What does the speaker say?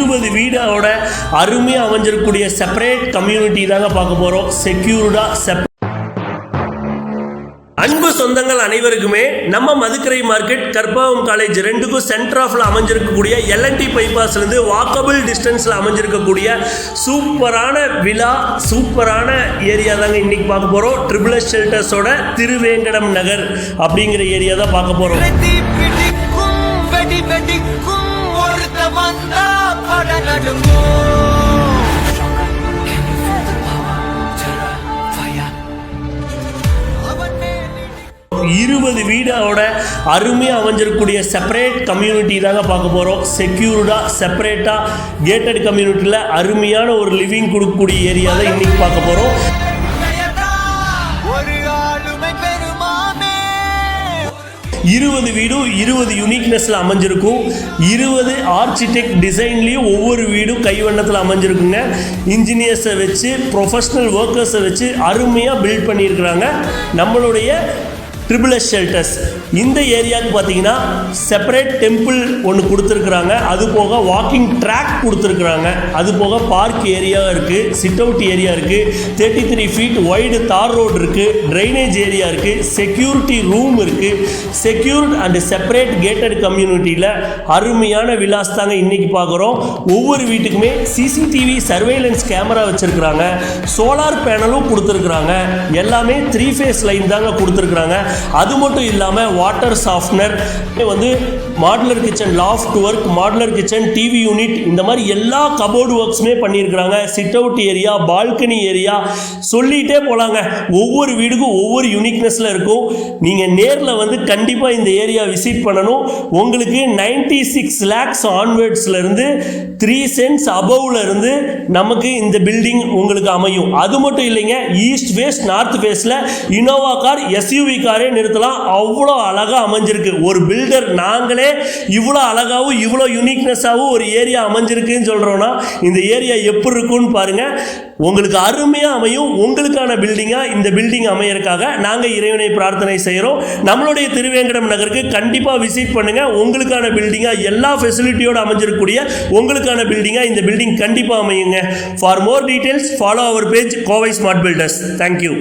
20 வீடோட அருமையாக அமைஞ்சிருக்கக்கூடிய separate community தாங்க பார்க்க போகிறோம். செக்யூர்டாக அன்பு சொந்தங்கள் அனைவருக்குமே நம்ம மதுக்கரை மார்க்கெட் கற்பகம் காலேஜ் ரெண்டுக்கும் சென்டர் ஆஃப்ல அமைஞ்சிருக்கக்கூடிய எல்என்டி பைபாஸ்லேருந்து வாக்கபிள் டிஸ்டன்ஸில் அமைஞ்சிருக்கக்கூடிய சூப்பரான விழா சூப்பரான ஏரியா தாங்க இன்னைக்கு பார்க்க போகிறோம். ட்ரிபிள் எஸ் ஷெல்டர்ஸோட திருவேங்கடம் நகர் அப்படிங்கிற ஏரியா தான் பார்க்க போகிறோம். இருபது வீடோட அருமையாக அமைஞ்சிருக்கக்கூடிய செப்பரேட் கம்யூனிட்டி தாங்க பார்க்க போகிறோம். செக்யூர்டாக செப்பரேட்டாக கேட்டட் கம்யூனிட்டியில் அருமையான ஒரு லிவிங் கொடுக்கக்கூடிய ஏரியா தான் இன்னைக்கு பார்க்க போகிறோம். 20 வீடும் 20 யூனிக்னஸில் அமைஞ்சிருக்கும். 20 ஆர்கிடெக்ட் டிசைன்லேயும் ஒவ்வொரு வீடும் கைவண்ணத்தில் அமைஞ்சிருக்குங்க. இன்ஜினியர்ஸை வச்சு ப்ரொஃபஷ்னல் ஒர்க்கர்ஸை வச்சு அருமையாக பில்ட் பண்ணியிருக்கிறாங்க நம்மளுடைய ட்ரிபிள் எஸ் ஷெல்டர்ஸ். இந்த ஏரியாவுக்கு பார்த்தீங்கன்னா செப்பரேட் டெம்பிள் ஒன்று கொடுத்துருக்குறாங்க. அது போக வாக்கிங் ட்ராக் கொடுத்துருக்குறாங்க. அது போக பார்க் ஏரியா இருக்குது, சிட் அவுட் ஏரியா இருக்குது, 33 ஃபீட் வைடு தார் ரோடு இருக்குது, ட்ரைனேஜ் ஏரியா இருக்குது, செக்யூரிட்டி ரூம் இருக்குது. செக்யூர்ட் அண்ட் செப்பரேட் கேட்டட் கம்யூனிட்டியில் அருமையான விலாஸ் தாங்க இன்றைக்கி பார்க்குறோம். ஒவ்வொரு வீட்டுக்குமே சிசிடிவி சர்வேலன்ஸ் கேமரா வச்சுருக்குறாங்க. சோலார் பேனலும் கொடுத்துருக்குறாங்க. எல்லாமே 3 ஃபேஸ் லைன் தாங்க கொடுத்துருக்குறாங்க. அது மட்டும் இல்லாமல் வாட்டர் சாஃப்ட்னர் வந்து modular kitchen, loft work, modular kitchen, TV unit, இந்த மாதிரி எல்லா கபோர்டு ஒர்க்ஸுமே பண்ணியிருக்கிறாங்க. Sit out area, balcony area, சொல்லிகிட்டே போகலாங்க. ஒவ்வொரு வீடுக்கும் ஒவ்வொரு யூனிக்னஸில் இருக்கும். நீங்கள் நேரில் வந்து கண்டிப்பாக இந்த ஏரியா விசிட் பண்ணணும். உங்களுக்கு 96 lakhs ஆன்வர்ட்ஸ்லேருந்து 3 cents அபவ்லேருந்து நமக்கு இந்த பில்டிங் உங்களுக்கு அமையும். அது மட்டும் இல்லைங்க, ஈஸ்ட் ஃபேஸ் நார்த் ஃபேஸில் இனோவா கார், எஸ்யூவி காரே நிறுத்தலாம். அவ்வளோ அழகாக அமைஞ்சிருக்கு. ஒரு பில்டர் நாங்களே இவ்வளோ அழகாகவும் இவ்வளோ யூனிக்னஸாகவும் ஒரு ஏரியா அமைஞ்சிருக்குன்னு சொல்கிறோன்னா இந்த ஏரியா எப்படி இருக்குன்னு பாருங்கள். உங்களுக்கு அருமையாக அமையும். உங்களுக்கான பில்டிங்காக இந்த பில்டிங் அமையறதுக்காக நாங்கள் இறைவனை பிரார்த்தனை செய்கிறோம். நம்மளுடைய திருவேங்கடம் நகருக்கு கண்டிப்பாக விசிட் பண்ணுங்கள். உங்களுக்கான பில்டிங்காக எல்லா ஃபெசிலிட்டியோடு அமைஞ்சிருக்கக்கூடிய உங்களுக்கான பில்டிங்காக இந்த பில்டிங் கண்டிப்பாக அமையுங்க. For more details follow our page Kovai smart builders. Thank you.